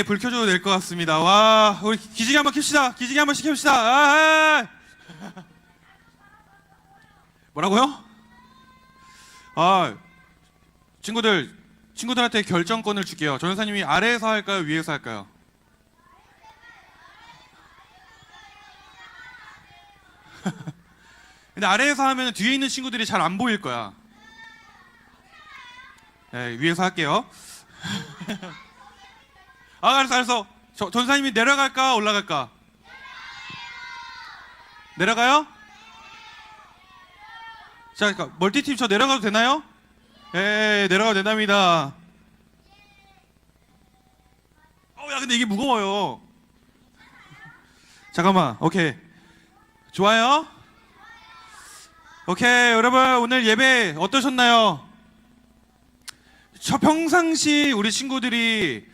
불 켜줘도 될 것 같습니다. 와, 우리 기지개 한번 켭시다. 기지개 한번 시켜봅시다. 뭐라고요? 친구들한테 결정권을 줄게요. 전사님이 아래에서 할까요? 위에서 할까요? 근데 아래에서 하면 뒤에 있는 친구들이 잘 안 보일 거야. 네, 위에서 할게요. 알았어. 전사님이 내려갈까? 올라갈까? 내려가요? 자, 멀티팀 저 내려가도 되나요? 예, 내려가도 된답니다. 야, 근데 이게 무거워요. 잠깐만, 오케이. 좋아요? 오케이, 여러분, 오늘 예배 어떠셨나요? 평상시 우리 친구들이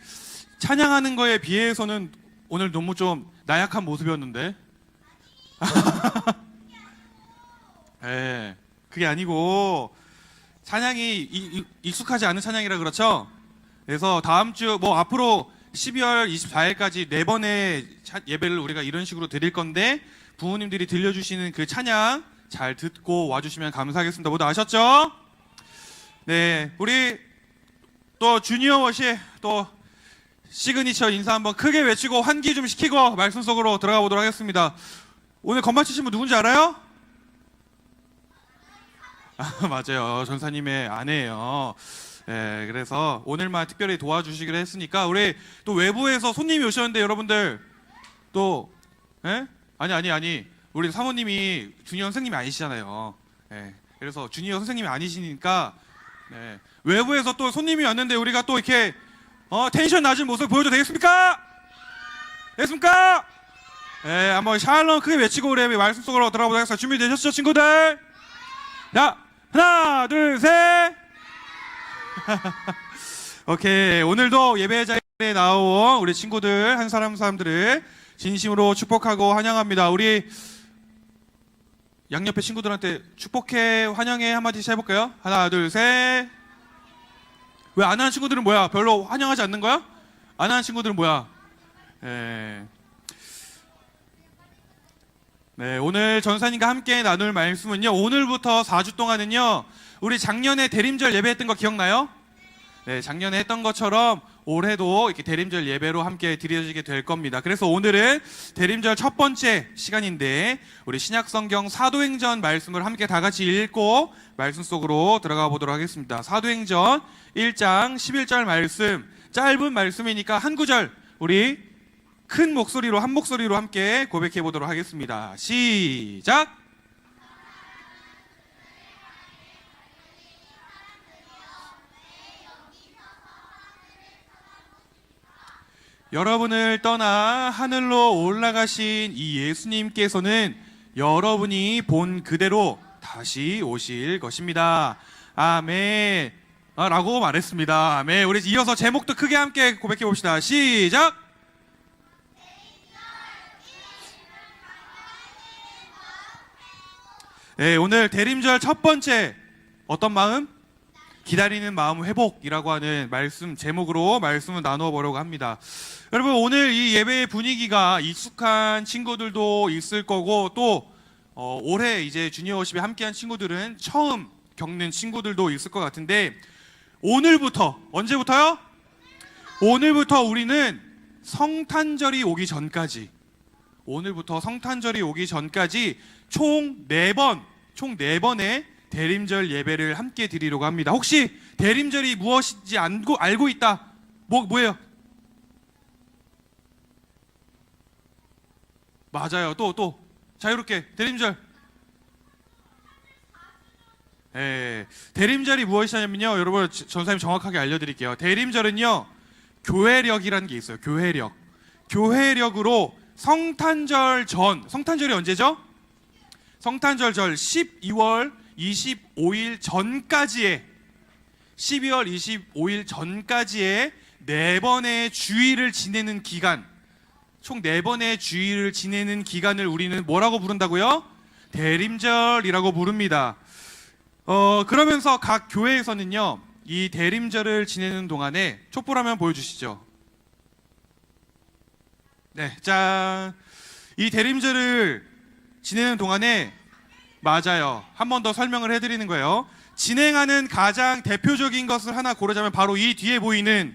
찬양하는 거에 비해서는 오늘 너무 좀 나약한 모습이었는데. 네, 그게 아니고 찬양이 익숙하지 않은 찬양이라 그렇죠. 그래서 다음 주 앞으로 12월 24일까지 4번의 예배를 우리가 이런 식으로 드릴 건데 부모님들이 들려주시는 그 찬양 잘 듣고 와주시면 감사하겠습니다. 모두 아셨죠? 네, 우리 또 주니어 워시 또 시그니처 인사 한번 크게 외치고 환기 좀 시키고 말씀 속으로 들어가 보도록 하겠습니다. 오늘 건반 치신 분 누군지 알아요? 맞아요. 전사님의 아내예요. 네, 그래서 오늘만 특별히 도와주시기로 했으니까 우리 또 외부에서 손님이 오셨는데 여러분들 또 아니 우리 사모님이 주니어 선생님이 아니시잖아요. 네, 그래서 주니어 선생님이 아니시니까 외부에서 또 손님이 왔는데 우리가 또 이렇게 텐션 낮은 모습 보여줘도 되겠습니까? 되겠습니까? 네, 한번 샬롬 크게 외치고 우리 말씀 속으로 들어가보도록 하겠습니다. 준비되셨죠, 친구들? 자, 하나, 둘, 셋. 오케이, 오늘도 예배 자리에 나온 우리 친구들 한 사람들을 진심으로 축복하고 환영합니다. 우리 양옆에 친구들한테 축복해, 환영해 한마디씩 해볼까요? 하나, 둘, 셋. 왜 안 하는 친구들은 뭐야? 별로 환영하지 않는 거야? 안 하는 친구들은 뭐야? 네, 오늘 전사님과 함께 나눌 말씀은요, 오늘부터 4주 동안은요, 우리 작년에 대림절 예배했던 거 기억나요? 네, 작년에 했던 것처럼 올해도 이렇게 대림절 예배로 함께 드려지게 될 겁니다. 그래서 오늘은 대림절 첫 번째 시간인데 우리 신약성경 사도행전 말씀을 함께 다 같이 읽고 말씀 속으로 들어가 보도록 하겠습니다. 사도행전 1장 11절 말씀, 짧은 말씀이니까 한 구절 우리 큰 목소리로 한 목소리로 함께 고백해 보도록 하겠습니다. 시작! 여러분을 떠나 하늘로 올라가신 이 예수님께서는 여러분이 본 그대로 다시 오실 것입니다. 아멘. 라고 말했습니다. 아멘. 우리 이어서 제목도 크게 함께 고백해 봅시다. 시작! 네, 오늘 대림절 첫 번째 어떤 마음? 기다리는 마음 회복이라고 하는 말씀 제목으로 말씀을 나누어 보려고 합니다. 여러분, 오늘 이 예배의 분위기가 익숙한 친구들도 있을 거고 또 올해 이제 주니어 워십에 함께한 친구들은 처음 겪는 친구들도 있을 것 같은데 오늘부터, 언제부터요? 오늘부터 우리는 성탄절이 오기 전까지, 오늘부터 성탄절이 오기 전까지 총 4번의 대림절 예배를 함께 드리려고 합니다. 혹시 대림절이 무엇인지 알고 있다? 뭐예요? 맞아요. 또 자유롭게 대림절. 대림절이 무엇이냐면요, 여러분 전사님 정확하게 알려드릴게요. 대림절은요, 교회력이라는 게 있어요. 교회력으로 성탄절이 언제죠? 성탄절 전 12월 25일 전까지의 12월 25일 전까지의 4번의 주일을 지내는 기간, 총 4번의 주일을 지내는 기간을 우리는 뭐라고 부른다고요? 대림절이라고 부릅니다. 그러면서 각 교회에서는요, 이 대림절을 지내는 동안에 촛불 화면 보여주시죠. 네, 짠. 이 대림절을 지내는 동안에 맞아요. 한 번 더 설명을 해드리는 거예요. 진행하는 가장 대표적인 것을 하나 고르자면 바로 이 뒤에 보이는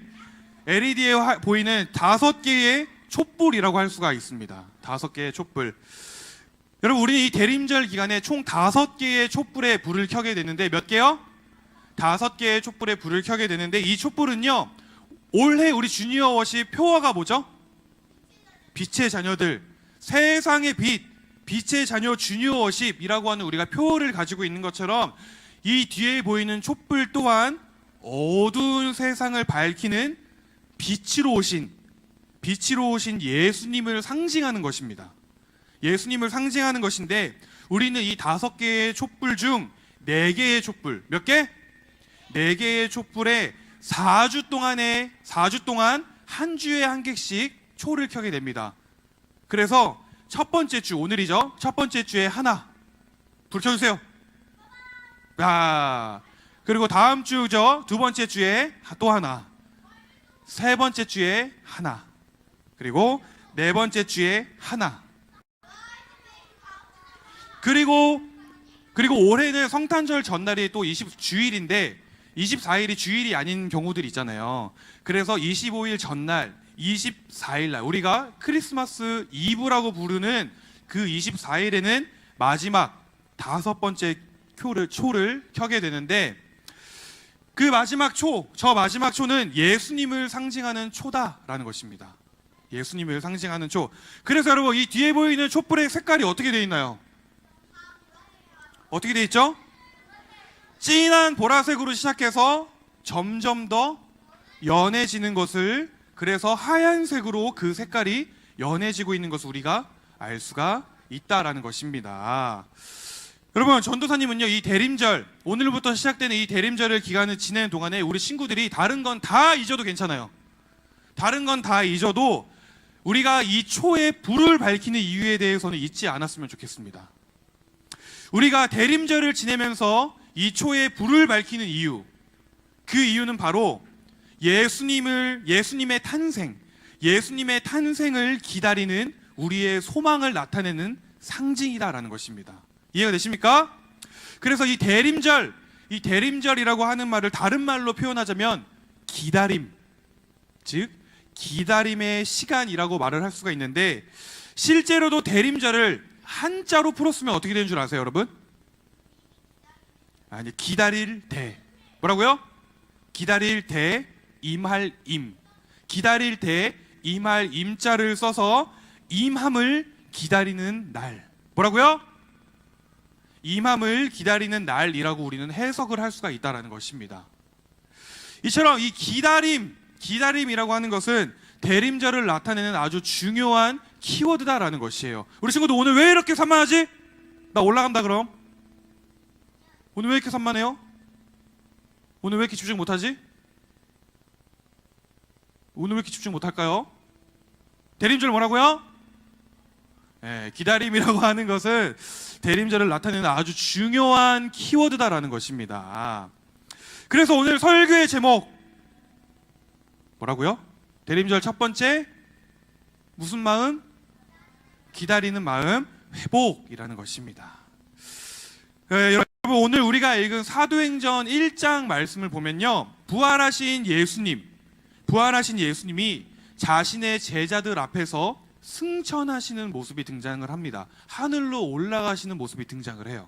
LED에 보이는 5개의 촛불이라고 할 수가 있습니다. 5개의 촛불. 여러분, 우리는 이 대림절 기간에 총 5개의 촛불에 불을 켜게 되는데 몇 개요? 5개의 촛불에 불을 켜게 되는데 이 촛불은요, 올해 우리 주니어 워십 표어가 뭐죠? 빛의 자녀들, 세상의 빛, 빛의 자녀 주니어 워십이라고 하는 우리가 표어를 가지고 있는 것처럼 이 뒤에 보이는 촛불 또한 어두운 세상을 밝히는 빛으로 오신 예수님을 상징하는 것입니다. 예수님을 상징하는 것인데 우리는 이 5개의 촛불 중 4개의 촛불, 몇 개? 4개의 촛불에 4주 동안 한 주에 한 개씩 초를 켜게 됩니다. 그래서 첫 번째 주, 오늘이죠. 첫 번째 주에 하나 불 켜주세요. 그리고 다음 주죠. 두 번째 주에 또 하나, 세 번째 주에 하나, 그리고 네 번째 주에 하나. 그리고 올해는 성탄절 전날이 또 20주일인데 24일이 주일이 아닌 경우들이 있잖아요. 그래서 25일 전날, 24일 날 우리가 크리스마스 이브라고 부르는 그 24일에는 마지막 5번째 초를 켜게 되는데 그 마지막 저 마지막 초는 예수님을 상징하는 초다라는 것입니다. 예수님을 상징하는 초. 그래서 여러분, 이 뒤에 보이는 촛불의 색깔이 어떻게 되어 있나요? 어떻게 되어 있죠? 진한 보라색으로 시작해서 점점 더 연해지는 것을, 그래서 하얀색으로 그 색깔이 연해지고 있는 것을 우리가 알 수가 있다라는 것입니다. 여러분, 전도사님은요, 이 대림절, 오늘부터 시작되는 이 대림절을 기간을 지내는 동안에 우리 친구들이 다른 건 다 잊어도 괜찮아요. 다른 건 다 잊어도 우리가 이 초에 불을 밝히는 이유에 대해서는 잊지 않았으면 좋겠습니다. 우리가 대림절을 지내면서 이 초에 불을 밝히는 이유, 그 이유는 바로 예수님의 탄생을 기다리는 우리의 소망을 나타내는 상징이다라는 것입니다. 이해가 되십니까? 그래서 이 대림절이라고 하는 말을 다른 말로 표현하자면 기다림, 즉 기다림의 시간이라고 말을 할 수가 있는데, 실제로도 대림절을 한자로 풀었으면 어떻게 되는 줄 아세요, 여러분? 아니, 기다릴 대. 뭐라고요? 기다릴 대, 임할 임. 기다릴 대, 임할 임자를 써서 임함을 기다리는 날. 뭐라고요? 임함을 기다리는 날이라고 우리는 해석을 할 수가 있다는 것입니다. 이처럼 이 기다림이라고 하는 것은 대림절을 나타내는 아주 중요한 키워드다라는 것이에요. 우리 친구들 오늘 왜 이렇게 산만하지? 나 올라간다 그럼. 오늘 왜 이렇게 산만해요? 오늘 왜 이렇게 집중 못하지? 오늘 왜 이렇게 집중 못할까요? 대림절 뭐라고요? 기다림이라고 하는 것은 대림절을 나타내는 아주 중요한 키워드다라는 것입니다. 그래서 오늘 설교의 제목 뭐라고요? 대림절 첫 번째, 무슨 마음? 기다리는 마음, 회복이라는 것입니다. 여러분, 오늘 우리가 읽은 사도행전 1장 말씀을 보면요, 부활하신 예수님이 자신의 제자들 앞에서 승천하시는 모습이 등장을 합니다. 하늘로 올라가시는 모습이 등장을 해요.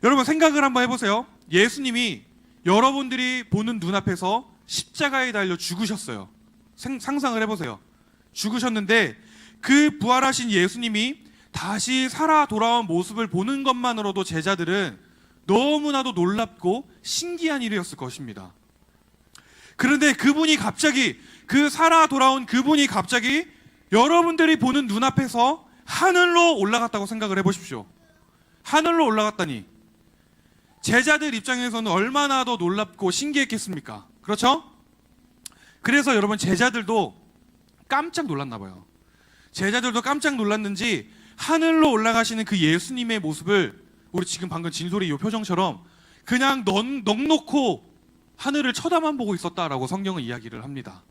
여러분, 생각을 한번 해보세요. 예수님이 여러분들이 보는 눈앞에서 십자가에 달려 죽으셨어요. 상상을 해보세요. 죽으셨는데 그 부활하신 예수님이 다시 살아 돌아온 모습을 보는 것만으로도 제자들은 너무나도 놀랍고 신기한 일이었을 것입니다. 그런데 그 살아 돌아온 그분이 갑자기 여러분들이 보는 눈앞에서 하늘로 올라갔다고 생각을 해보십시오. 하늘로 올라갔다니 제자들 입장에서는 얼마나 더 놀랍고 신기했겠습니까? 그렇죠? 그래서 여러분, 제자들도 깜짝 놀랐나 봐요. 제자들도 깜짝 놀랐는지 하늘로 올라가시는 그 예수님의 모습을 우리 지금 방금 진솔이 이 표정처럼 그냥 넋놓고 하늘을 쳐다만 보고 있었다라고 성경은 이야기를 합니다.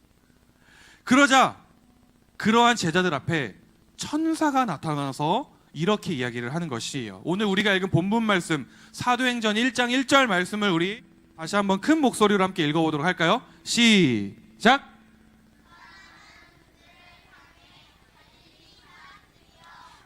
그러자 그러한 제자들 앞에 천사가 나타나서 이렇게 이야기를 하는 것이에요. 오늘 우리가 읽은 본문 말씀 사도행전 1장 1절 말씀을 우리 다시 한번 큰 목소리로 함께 읽어보도록 할까요? 시작!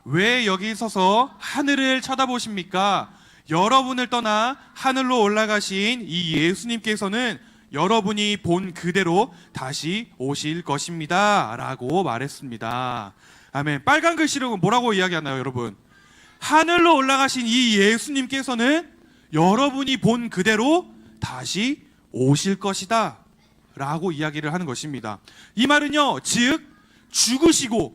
왜 여기 서서 하늘을 쳐다보십니까? 여러분을 떠나 하늘로 올라가신 이 예수님께서는 여러분이 본 그대로 다시 오실 것입니다 라고 말했습니다. 아멘. 빨간 글씨로 뭐라고 이야기하나요, 여러분? 하늘로 올라가신 이 예수님께서는 여러분이 본 그대로 다시 오실 것이다 라고 이야기를 하는 것입니다. 이 말은요, 즉 죽으시고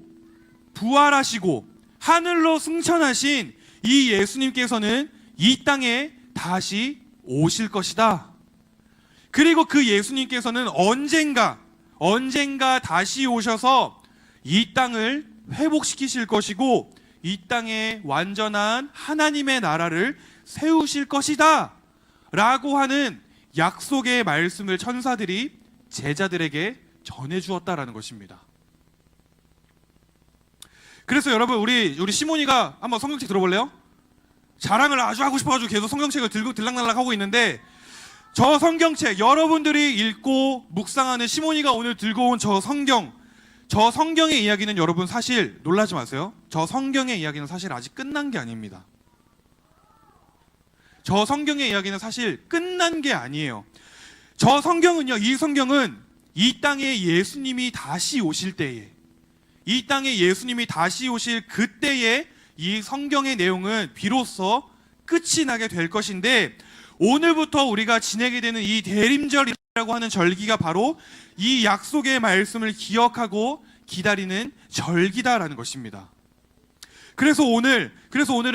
부활하시고 하늘로 승천하신 이 예수님께서는 이 땅에 다시 오실 것이다. 그리고 그 예수님께서는 언젠가 다시 오셔서 이 땅을 회복시키실 것이고 이 땅에 완전한 하나님의 나라를 세우실 것이다 라고 하는 약속의 말씀을 천사들이 제자들에게 전해주었다라는 것입니다. 그래서 여러분 우리 시몬이가 한번 성경책 들어볼래요? 자랑을 아주 하고 싶어가지고 계속 성경책을 들고 들락날락 하고 있는데, 저 성경책 여러분들이 읽고 묵상하는 시몬이가 오늘 들고 온 저 성경의 이야기는 여러분 사실 놀라지 마세요. 저 성경의 이야기는 사실 아직 끝난 게 아닙니다. 저 성경의 이야기는 사실 끝난 게 아니에요. 저 성경은요, 이 성경은 이 땅에 예수님이 다시 오실 때에, 이 땅에 예수님이 다시 오실 그때에 이 성경의 내용은 비로소 끝이 나게 될 것인데, 오늘부터 우리가 지내게 되는 이 대림절이라고 하는 절기가 바로 이 약속의 말씀을 기억하고 기다리는 절기다라는 것입니다. 그래서 오늘은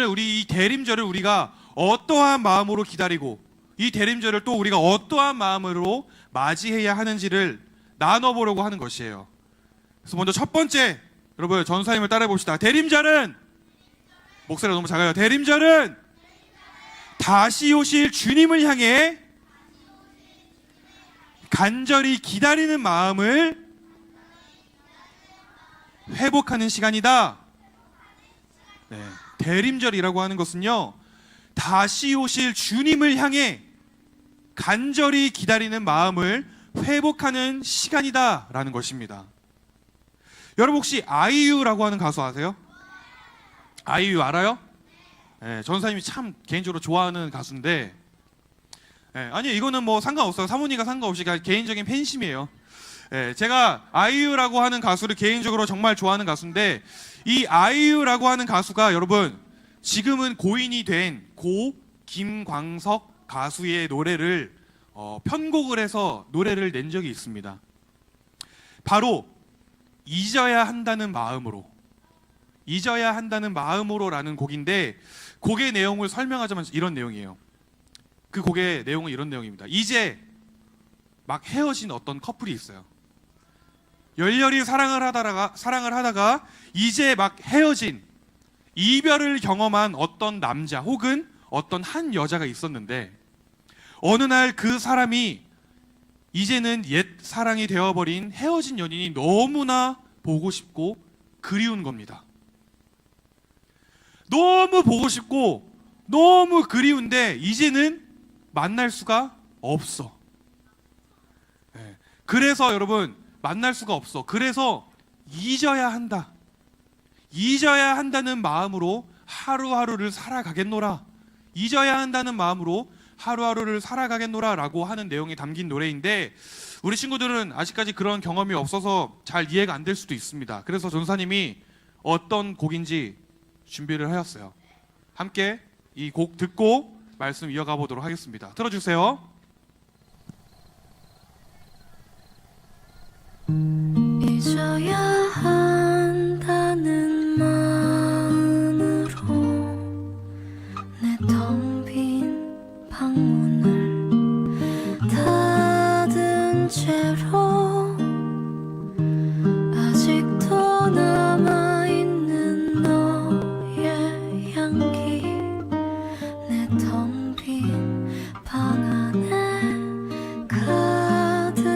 우리 이 대림절을 우리가 어떠한 마음으로 기다리고 이 대림절을 또 우리가 어떠한 마음으로 맞이해야 하는지를 나눠보려고 하는 것이에요. 그래서 먼저 첫 번째, 여러분 전사님을 따라해 봅시다. 대림절은, 목소리가 너무 작아요. 대림절은 다시 오실 주님을 향해 간절히 기다리는 마음을 회복하는 시간이다. 네, 대림절이라고 하는 것은요, 다시 오실 주님을 향해 간절히 기다리는 마음을 회복하는 시간이다 라는 것입니다. 여러분 혹시 아이유라고 하는 가수 아세요? 아이유 알아요? 네, 전사님이 참 개인적으로 좋아하는 가수인데, 네, 아니 이거는 뭐 상관없어요. 사모님과 상관없이 개인적인 팬심이에요. 네, 제가 아이유라고 하는 가수를 개인적으로 정말 좋아하는 가수인데, 이 아이유라고 하는 가수가 여러분 지금은 고인이 된 고 김광석 가수의 노래를 편곡을 해서 노래를 낸 적이 있습니다. 바로 잊어야 한다는 마음으로라는 곡인데, 곡의 내용을 설명하자면 이런 내용이에요. 그 곡의 내용은 이런 내용입니다. 이제 막 헤어진 어떤 커플이 있어요. 열렬히 사랑을 하다가 이제 막 헤어진, 이별을 경험한 어떤 남자 혹은 어떤 한 여자가 있었는데, 어느 날 그 사람이 이제는 옛 사랑이 되어버린 헤어진 연인이 너무나 보고 싶고 그리운 겁니다. 너무 보고 싶고 너무 그리운데 이제는 만날 수가 없어. 네. 그래서 여러분 만날 수가 없어. 그래서 잊어야 한다. 잊어야 한다는 마음으로 하루하루를 살아가겠노라. 잊어야 한다는 마음으로 하루하루를 살아가겠노라 라고 하는 내용이 담긴 노래인데, 우리 친구들은 아직까지 그런 경험이 없어서 잘 이해가 안 될 수도 있습니다. 그래서 전사님이 어떤 곡인지 준비를 하였어요. 함께 이 곡 듣고 말씀 이어가 보도록 하겠습니다. 들어주세요. 잊어야 한다는 마음으로 내 텅 빈 방문을 닫은 채로 아직도 남아있는 너의 향기, 내 텅 빈 방 안에 가득한데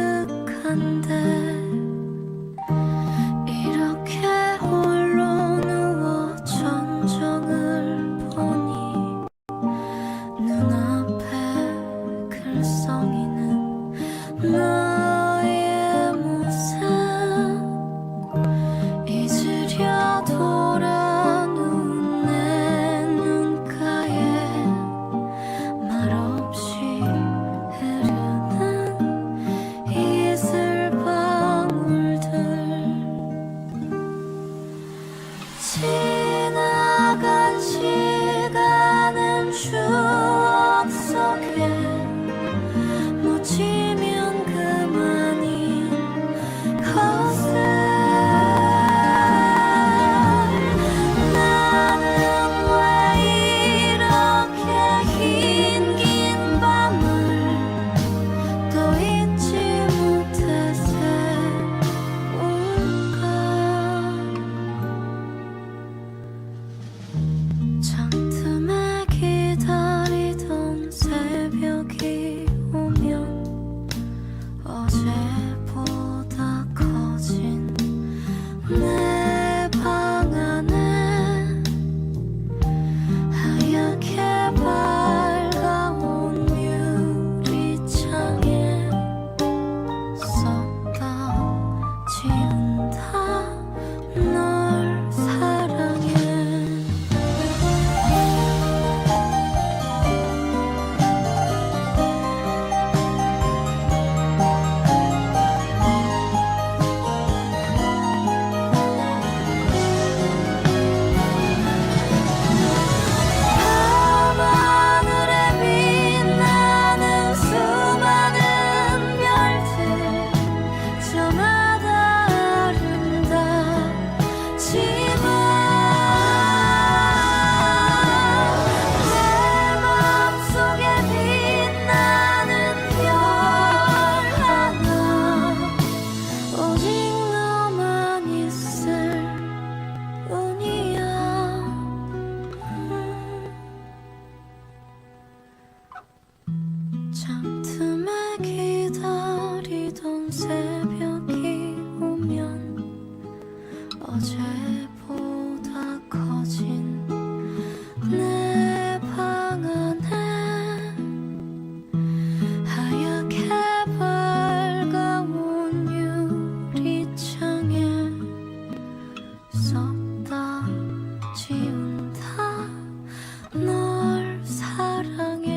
내 맘속에 빛나는 별 하나 오직 너만 있을 뿐이야. 잠틈에 기다리던 새벽이 오면 어제보다 커진 내 방 안에 하얗게 밝아온 유리창에 썼다 지운다 널 사랑해.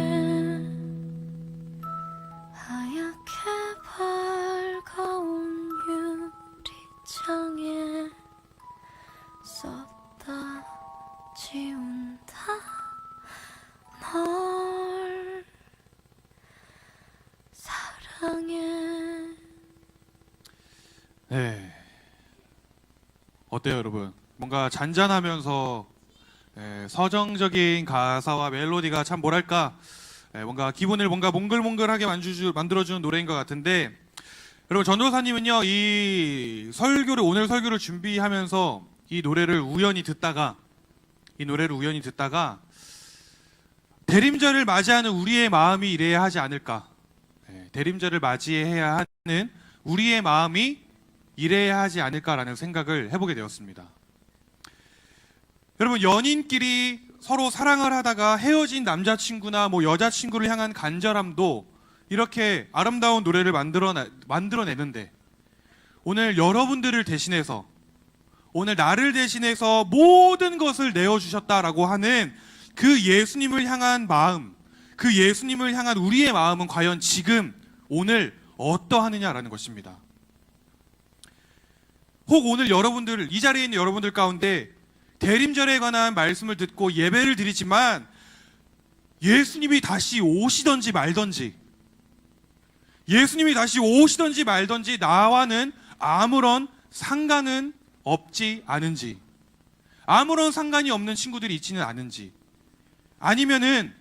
하얗게 밝아온 유리창에 썼다 지운다 널 사랑해. 네. 어때요, 여러분? 뭔가 잔잔하면서 서정적인 가사와 멜로디가 참 뭐랄까 뭔가 기분을 뭔가 몽글몽글하게 만들어주는 노래인 것 같은데, 여러분 전도사님은요 오늘 설교를 준비하면서 이 노래를 우연히 듣다가 대림절을 맞이하는 우리의 마음이 이래야 하지 않을까, 대림절을 맞이해야 하는 우리의 마음이 이래야 하지 않을까라는 생각을 해보게 되었습니다. 여러분, 연인끼리 서로 사랑을 하다가 헤어진 남자친구나 여자친구를 향한 간절함도 이렇게 아름다운 노래를 만들어내는데, 오늘 여러분들을 대신해서, 오늘 나를 대신해서 모든 것을 내어주셨다라고 하는 그 예수님을 향한 마음, 그 예수님을 향한 우리의 마음은 과연 지금 오늘 어떠하느냐라는 것입니다. 혹 오늘 이 자리에 있는 여러분들 가운데 대림절에 관한 말씀을 듣고 예배를 드리지만 예수님이 다시 오시던지 말던지 나와는 아무런 상관은 없지 않은지, 아무런 상관이 없는 친구들이 있지는 않은지, 아니면은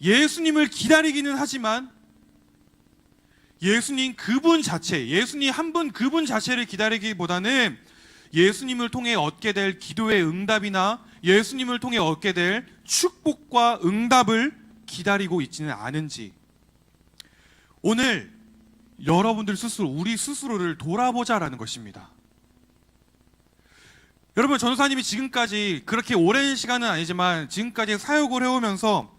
예수님을 기다리기는 하지만 예수님 한 분 그분 자체를 기다리기보다는 예수님을 통해 얻게 될 기도의 응답이나 예수님을 통해 얻게 될 축복과 응답을 기다리고 있지는 않은지, 오늘 여러분들 스스로, 우리 스스로를 돌아보자라는 것입니다. 여러분, 전도사님이 지금까지 그렇게 오랜 시간은 아니지만 지금까지 사역을 해오면서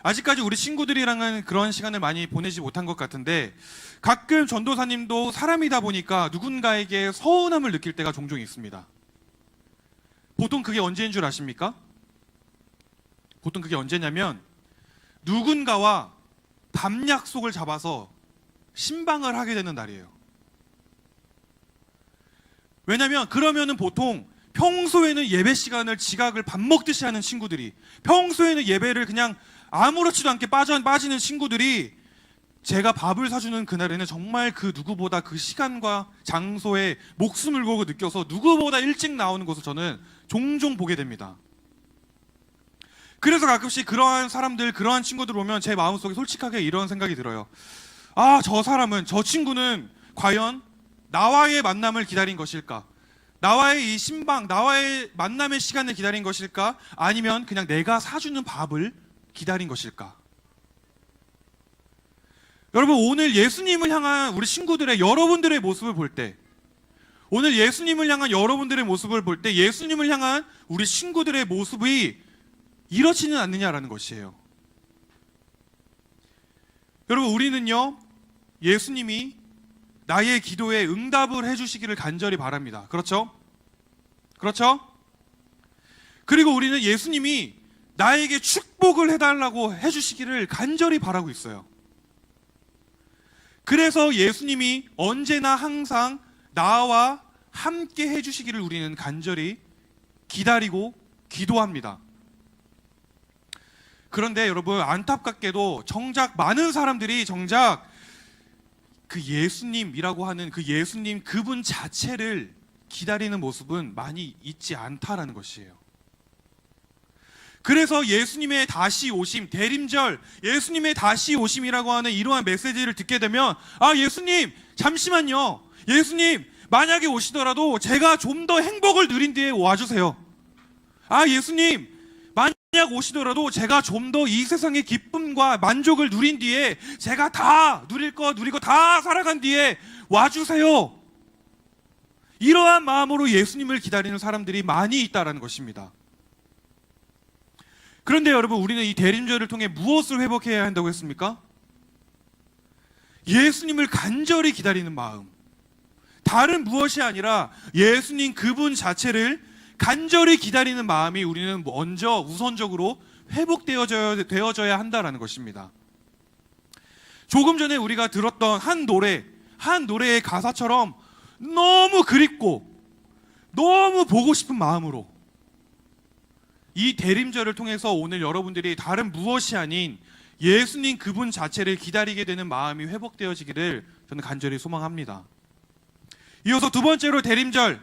아직까지 우리 친구들이랑은 그런 시간을 많이 보내지 못한 것 같은데, 가끔 전도사님도 사람이다 보니까 누군가에게 서운함을 느낄 때가 종종 있습니다. 보통 그게 언제인 줄 아십니까? 보통 그게 언제냐면 누군가와 밤 약속을 잡아서 신방을 하게 되는 날이에요. 왜냐면 그러면은 보통 평소에는 예배 시간을 지각을 밥 먹듯이 하는 친구들이, 평소에는 예배를 그냥 아무렇지도 않게 빠지는 친구들이 제가 밥을 사주는 그날에는 정말 그 누구보다 그 시간과 장소에 목숨을 걸고 느껴서 누구보다 일찍 나오는 것을 저는 종종 보게 됩니다. 그래서 가끔씩 그러한 사람들, 그러한 친구들 오면 제 마음속에 솔직하게 이런 생각이 들어요. 아, 저 친구는 과연 나와의 만남을 기다린 것일까? 나와의 이 신방, 나와의 만남의 시간을 기다린 것일까? 아니면 그냥 내가 사주는 밥을 기다린 것일까? 여러분, 오늘 예수님을 향한 우리 친구들의, 여러분들의 모습을 볼 때, 오늘 예수님을 향한 여러분들의 모습을 볼 때 예수님을 향한 우리 친구들의 모습이 이렇지는 않느냐라는 것이에요. 여러분, 우리는요, 예수님이 나의 기도에 응답을 해주시기를 간절히 바랍니다. 그렇죠? 그렇죠? 그리고 우리는 예수님이 나에게 축복을 해달라고 해주시기를 간절히 바라고 있어요. 그래서 예수님이 언제나 항상 나와 함께 해주시기를 우리는 간절히 기다리고 기도합니다. 그런데 여러분, 안타깝게도 정작 많은 사람들이 정작 그 예수님이라고 하는 그 예수님 그분 자체를 기다리는 모습은 많이 있지 않다라는 것이에요. 그래서 예수님의 다시 오심, 대림절, 예수님의 다시 오심이라고 하는 이러한 메시지를 듣게 되면, 아, 예수님, 잠시만요. 예수님, 만약에 오시더라도 제가 좀 더 행복을 누린 뒤에 와주세요. 아, 예수님, 만약 오시더라도 제가 좀 더 이 세상의 기쁨과 만족을 누린 뒤에 제가 다 누리고 다 살아간 뒤에 와주세요. 이러한 마음으로 예수님을 기다리는 사람들이 많이 있다는 것입니다. 그런데 여러분, 우리는 이 대림절을 통해 무엇을 회복해야 한다고 했습니까? 예수님을 간절히 기다리는 마음. 다른 무엇이 아니라 예수님 그분 자체를 간절히 기다리는 마음이 우리는 먼저 우선적으로 회복되어져야 한다는 것입니다. 조금 전에 우리가 들었던 한 노래의 가사처럼 너무 그립고 너무 보고 싶은 마음으로 이 대림절을 통해서 오늘 여러분들이 다른 무엇이 아닌 예수님 그분 자체를 기다리게 되는 마음이 회복되어지기를 저는 간절히 소망합니다. 이어서 두 번째로 대림절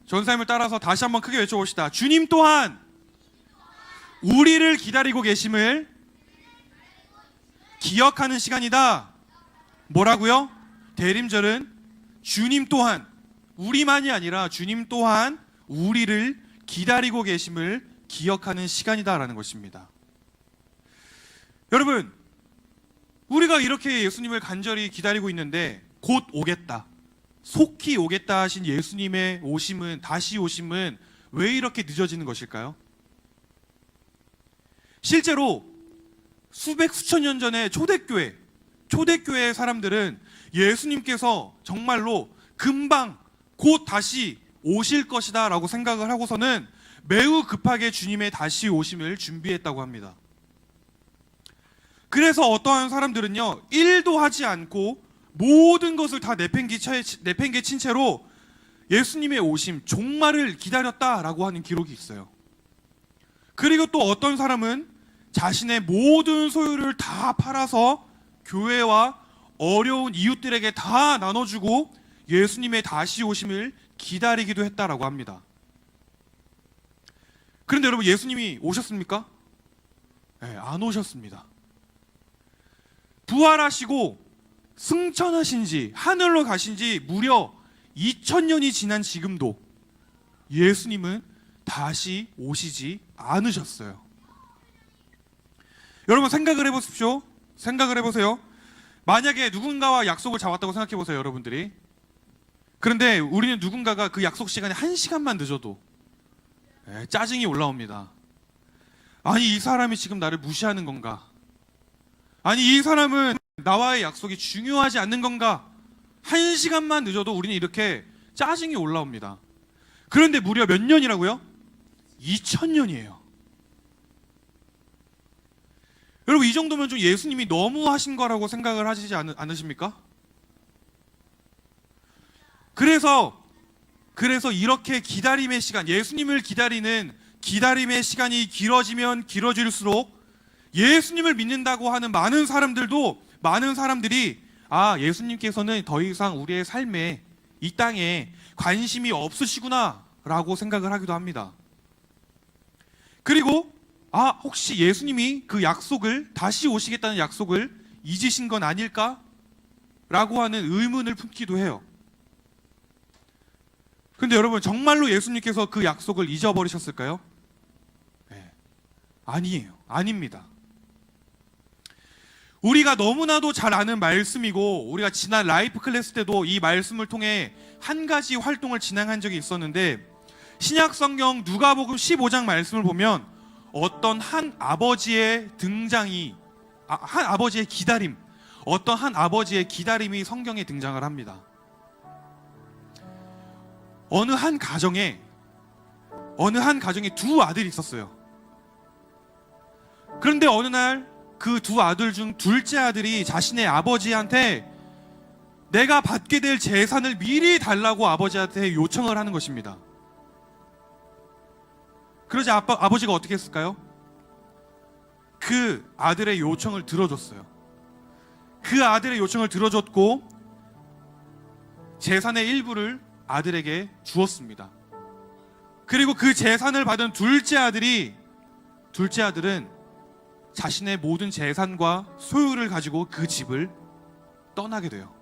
전사님을 따라서 다시 한번 크게 외쳐봅시다. 주님 또한 우리를 기다리고 계심을 기억하는 시간이다. 뭐라고요? 대림절은 주님 또한, 우리만이 아니라 주님 또한 우리를 기다리고 계심을 기억하는 시간이다라는 것입니다. 여러분, 우리가 이렇게 예수님을 간절히 기다리고 있는데 곧 오겠다, 속히 오겠다 하신 예수님의 오심은, 다시 오심은 왜 이렇게 늦어지는 것일까요? 실제로 수천 년 전에 초대교회의 사람들은 예수님께서 정말로 금방 곧 다시 오실 것이다 라고 생각을 하고서는 매우 급하게 주님의 다시 오심을 준비했다고 합니다. 그래서 어떠한 사람들은요, 일도 하지 않고 모든 것을 다 내팽개친 채로 예수님의 오심, 종말을 기다렸다라고 하는 기록이 있어요. 그리고 또 어떤 사람은 자신의 모든 소유를 다 팔아서 교회와 어려운 이웃들에게 다 나눠주고 예수님의 다시 오심을 기다리기도 했다라고 합니다. 그런데 여러분, 예수님이 오셨습니까? 네, 안 오셨습니다. 부활하시고 승천하신 지, 하늘로 가신 지 무려 2000년이 지난 지금도 예수님은 다시 오시지 않으셨어요. 여러분, 생각을 해보십시오. 생각을 해보세요. 만약에 누군가와 약속을 잡았다고 생각해보세요, 여러분들이. 그런데 우리는 누군가가 그 약속 시간에 1시간만 늦어도 짜증이 올라옵니다. 아니, 이 사람이 지금 나를 무시하는 건가? 아니, 이 사람은 나와의 약속이 중요하지 않는 건가? 1시간만 늦어도 우리는 이렇게 짜증이 올라옵니다. 그런데 무려 몇 년이라고요? 2000년이에요. 여러분, 이 정도면 좀 예수님이 너무 하신 거라고 생각을 하시지 않으십니까? 그래서 이렇게 기다림의 시간, 예수님을 기다리는 기다림의 시간이 길어지면 길어질수록 예수님을 믿는다고 하는 많은 사람들이 예수님께서는 더 이상 우리의 삶에, 이 땅에 관심이 없으시구나 라고 생각을 하기도 합니다. 그리고 혹시 예수님이 그 약속을, 다시 오시겠다는 약속을 잊으신 건 아닐까? 라고 하는 의문을 품기도 해요. 근데 여러분, 정말로 예수님께서 그 약속을 잊어버리셨을까요? 네. 아니에요. 아닙니다. 우리가 너무나도 잘 아는 말씀이고, 우리가 지난 라이프 클래스 때도 이 말씀을 통해 한 가지 활동을 진행한 적이 있었는데, 신약 성경 누가복음 15장 말씀을 보면 어떤 한 아버지의 등장이, 한 아버지의 기다림, 어떤 한 아버지의 기다림이 성경에 등장을 합니다. 어느 한 가정에 두 아들이 있었어요. 그런데 어느 날 그 두 아들 중 둘째 아들이 자신의 아버지한테 내가 받게 될 재산을 미리 달라고 아버지한테 요청을 하는 것입니다. 그러자 아버지가 어떻게 했을까요? 그 아들의 요청을 들어줬어요. 그 아들의 요청을 들어줬고 재산의 일부를 아들에게 주었습니다. 그리고 그 재산을 받은 둘째 아들은 자신의 모든 재산과 소유를 가지고 그 집을 떠나게 돼요.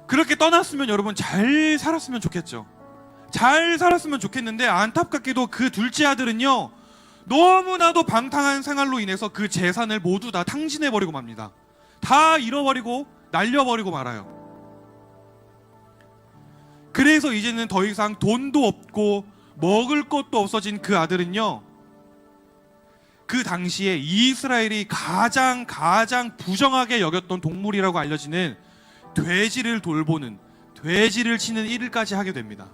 그렇게 떠났으면 여러분 잘 살았으면 좋겠죠. 잘 살았으면 좋겠는데 안타깝게도 그 둘째 아들은요, 너무나도 방탕한 생활로 인해서 그 재산을 모두 다 탕진해버리고 맙니다. 다 잃어버리고 날려버리고 말아요. 그래서 이제는 더 이상 돈도 없고 먹을 것도 없어진 그 아들은요, 그 당시에 이스라엘이 가장 부정하게 여겼던 동물이라고 알려지는 돼지를 돌보는, 돼지를 치는 일을까지 하게 됩니다.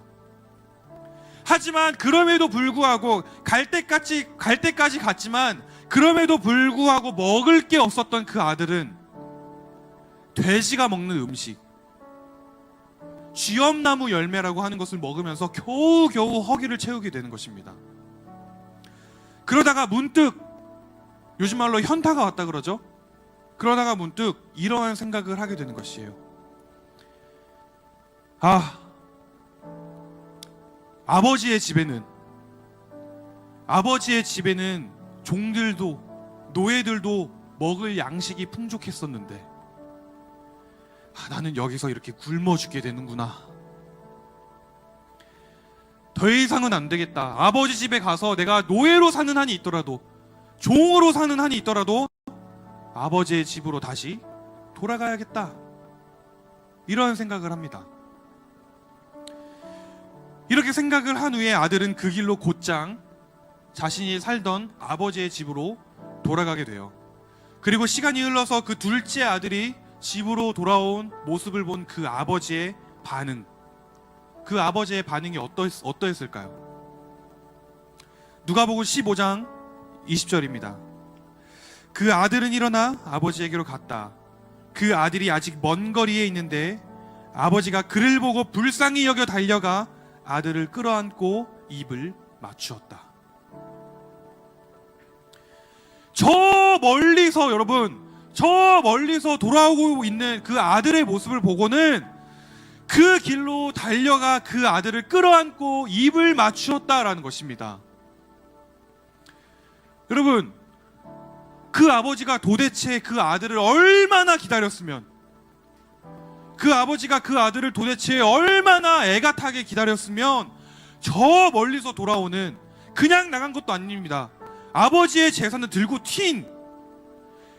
하지만 그럼에도 불구하고 갈 때까지 갔지만 그럼에도 불구하고 먹을 게 없었던 그 아들은 돼지가 먹는 음식, 쥐엄나무 열매라고 하는 것을 먹으면서 겨우겨우 허기를 채우게 되는 것입니다. 그러다가 문득, 요즘 말로 현타가 왔다 그러죠. 그러다가 문득 이러한 생각을 하게 되는 것이에요. 아버지의 집에는 종들도 노예들도 먹을 양식이 풍족했었는데 나는 여기서 이렇게 굶어 죽게 되는구나. 더 이상은 안 되겠다. 아버지 집에 가서 내가 노예로 사는 한이 있더라도, 종으로 사는 한이 있더라도 아버지의 집으로 다시 돌아가야겠다. 이런 생각을 합니다. 이렇게 생각을 한 후에 아들은 그 길로 곧장 자신이 살던 아버지의 집으로 돌아가게 돼요. 그리고 시간이 흘러서 그 둘째 아들이 집으로 돌아온 모습을 본 그 아버지의 반응이 어떠했을까요? 누가복음 15장 20절입니다. 그 아들은 일어나 아버지에게로 갔다. 그 아들이 아직 먼 거리에 있는데 아버지가 그를 보고 불쌍히 여겨 달려가 아들을 끌어안고 입을 맞추었다. 저 멀리서 돌아오고 있는 그 아들의 모습을 보고는 그 길로 달려가 그 아들을 끌어안고 입을 맞추었다라는 것입니다. 여러분, 그 아버지가 도대체 그 아들을 얼마나 기다렸으면, 그 아버지가 그 아들을 도대체 얼마나 애가 타게 기다렸으면 저 멀리서 돌아오는, 그냥 나간 것도 아닙니다. 아버지의 재산을 들고 튄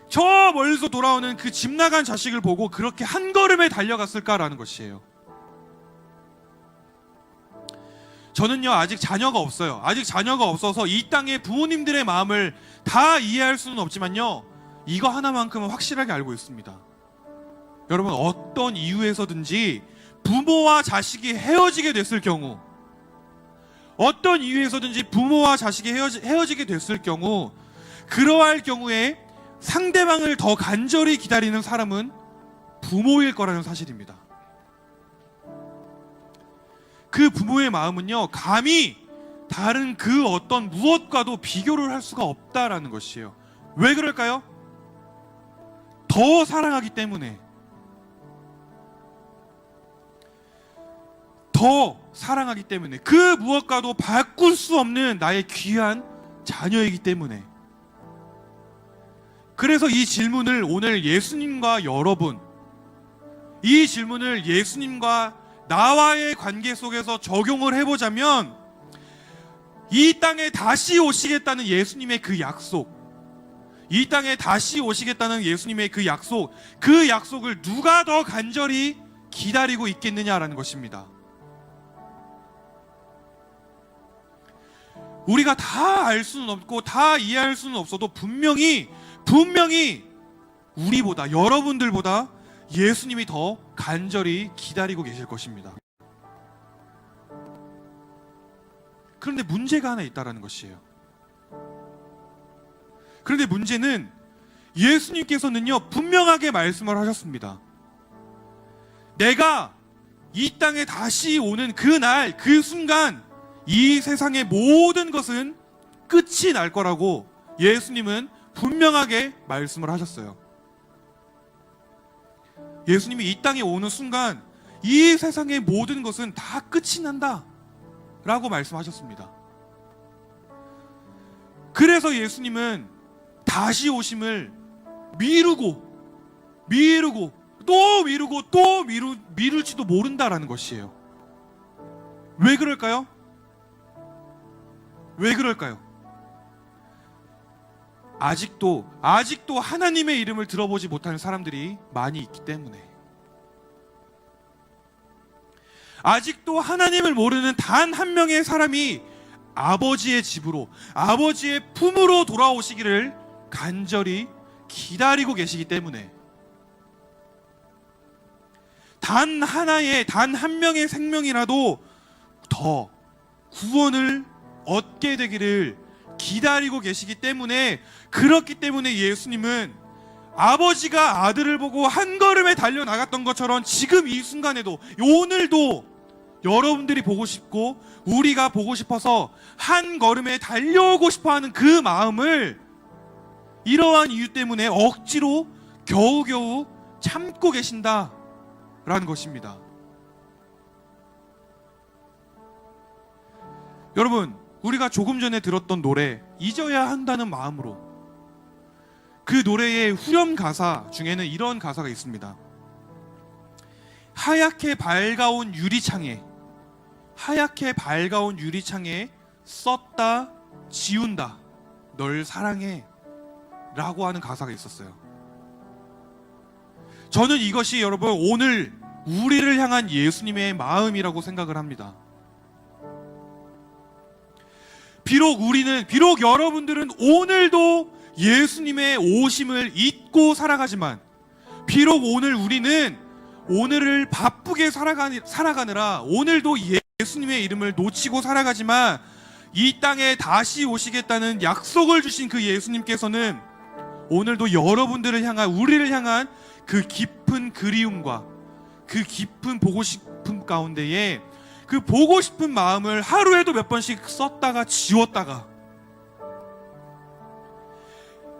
저 멀리서 돌아오는 그 집 나간 자식을 보고 그렇게 한 걸음에 달려갔을까라는 것이에요. 저는요, 아직 자녀가 없어요. 아직 자녀가 없어서 이 땅의 부모님들의 마음을 다 이해할 수는 없지만요, 이거 하나만큼은 확실하게 알고 있습니다. 여러분, 어떤 이유에서든지 부모와 자식이 헤어지게 됐을 경우, 어떤 이유에서든지 부모와 자식이 헤어지게 됐을 경우, 그러할 경우에 상대방을 더 간절히 기다리는 사람은 부모일 거라는 사실입니다. 그 부모의 마음은요, 감히 다른 그 어떤 무엇과도 비교를 할 수가 없다라는 것이에요. 왜 그럴까요? 더 사랑하기 때문에. 더 사랑하기 때문에. 그 무엇과도 바꿀 수 없는 나의 귀한 자녀이기 때문에. 그래서 이 질문을 오늘 예수님과 여러분, 이 질문을 예수님과 나와의 관계 속에서 적용을 해보자면, 이 땅에 다시 오시겠다는 예수님의 그 약속, 이 땅에 다시 오시겠다는 예수님의 그 약속을 누가 더 간절히 기다리고 있겠느냐라는 것입니다. 우리가 다 알 수는 없고 다 이해할 수는 없어도 분명히 우리보다, 여러분들보다 예수님이 더 간절히 기다리고 계실 것입니다. 그런데 문제가 하나 있다라는 것이에요. 그런데 문제는 예수님께서는요, 분명하게 말씀을 하셨습니다. 내가 이 땅에 다시 오는 그날, 그 순간 이 세상의 모든 것은 끝이 날 거라고 예수님은 분명하게 말씀을 하셨어요. 예수님이 이 땅에 오는 순간 이 세상의 모든 것은 다 끝이 난다 라고 말씀하셨습니다. 그래서 예수님은 다시 오심을 미루고 또 미루고 또 미룰지도 모른다라는 것이에요. 왜 그럴까요? 왜 그럴까요? 아직도 하나님의 이름을 들어보지 못하는 사람들이 많이 있기 때문에, 아직도 하나님을 모르는 단 한 명의 사람이 아버지의 집으로, 아버지의 품으로 돌아오시기를 간절히 기다리고 계시기 때문에, 단 한 명의 생명이라도 더 구원을 얻게 되기를 기다리고 계시기 때문에, 그렇기 때문에 예수님은 아버지가 아들을 보고 한 걸음에 달려나갔던 것처럼 지금 이 순간에도, 오늘도 여러분들이 보고 싶고 우리가 보고 싶어서 한 걸음에 달려오고 싶어하는 그 마음을 이러한 이유 때문에 억지로 겨우겨우 참고 계신다라는 것입니다. 여러분, 우리가 조금 전에 들었던 노래, 잊어야 한다는 마음으로, 그 노래의 후렴 가사 중에는 이런 가사가 있습니다. 하얗게 밝아온 유리창에 썼다 지운다 널 사랑해 라고 하는 가사가 있었어요. 저는 이것이 여러분 오늘 우리를 향한 예수님의 마음이라고 생각을 합니다. 비록 여러분들은 오늘도 예수님의 오심을 잊고 살아가지만, 비록 우리는 오늘을 바쁘게 살아가느라 오늘도 예수님의 이름을 놓치고 살아가지만, 이 땅에 다시 오시겠다는 약속을 주신 그 예수님께서는 오늘도 우리를 향한 그 깊은 그리움과 그 깊은 보고 싶음 가운데에 그 보고 싶은 마음을 하루에도 몇 번씩 썼다가 지웠다가,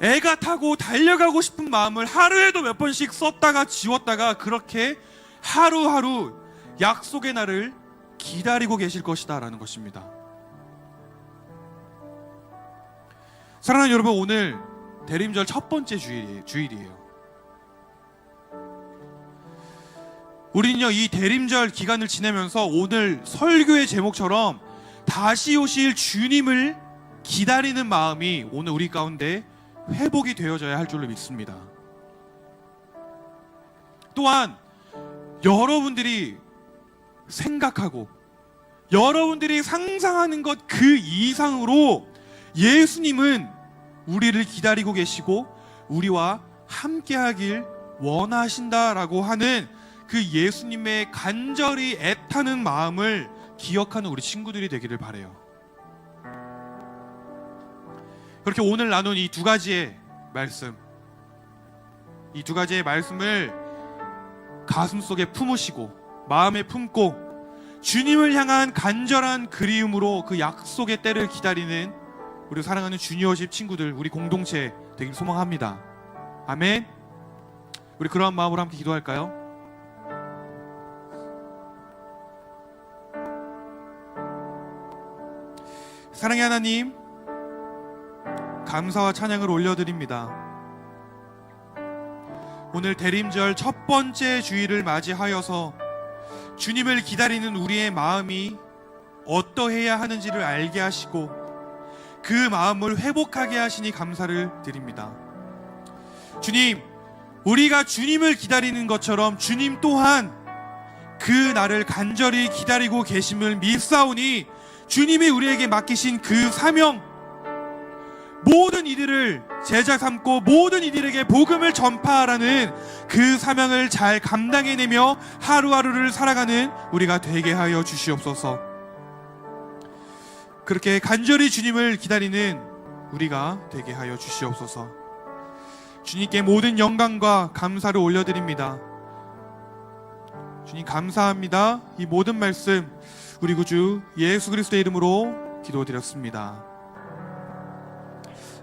애가 타고 달려가고 싶은 마음을 하루에도 몇 번씩 썼다가 지웠다가, 그렇게 하루하루 약속의 날을 기다리고 계실 것이다 라는 것입니다. 사랑하는 여러분, 오늘 대림절 첫 번째 주일이에요. 우리는요, 이 대림절 기간을 지내면서 오늘 설교의 제목처럼 다시 오실 주님을 기다리는 마음이 오늘 우리 가운데 회복이 되어져야 할 줄로 믿습니다. 또한 여러분들이 생각하고 여러분들이 상상하는 것 그 이상으로 예수님은 우리를 기다리고 계시고 우리와 함께하길 원하신다라고 하는 그 예수님의 간절히 애타는 마음을 기억하는 우리 친구들이 되기를 바라요. 그렇게 오늘 나눈 이 두 가지의 말씀을 가슴속에 품으시고 마음에 품고 주님을 향한 간절한 그리움으로 그 약속의 때를 기다리는 우리 사랑하는 주니어십 친구들, 우리 공동체 되길 소망합니다. 아멘. 우리 그러한 마음으로 함께 기도할까요? 사랑의 하나님, 감사와 찬양을 올려드립니다. 오늘 대림절 첫 번째 주일을 맞이하여서 주님을 기다리는 우리의 마음이 어떠해야 하는지를 알게 하시고 그 마음을 회복하게 하시니 감사를 드립니다. 주님, 우리가 주님을 기다리는 것처럼 주님 또한 그 날을 간절히 기다리고 계심을 믿사오니 주님이 우리에게 맡기신 그 사명, 모든 이들을 제자 삼고 모든 이들에게 복음을 전파하라는 그 사명을 잘 감당해내며 하루하루를 살아가는 우리가 되게 하여 주시옵소서. 그렇게 간절히 주님을 기다리는 우리가 되게 하여 주시옵소서. 주님께 모든 영광과 감사를 올려드립니다. 주님 감사합니다. 이 모든 말씀 우리 구주 예수 그리스도의 이름으로 기도드렸습니다.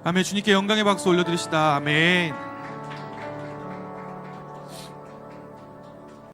아멘. 주님께 영광의 박수 올려드리시다. 아멘.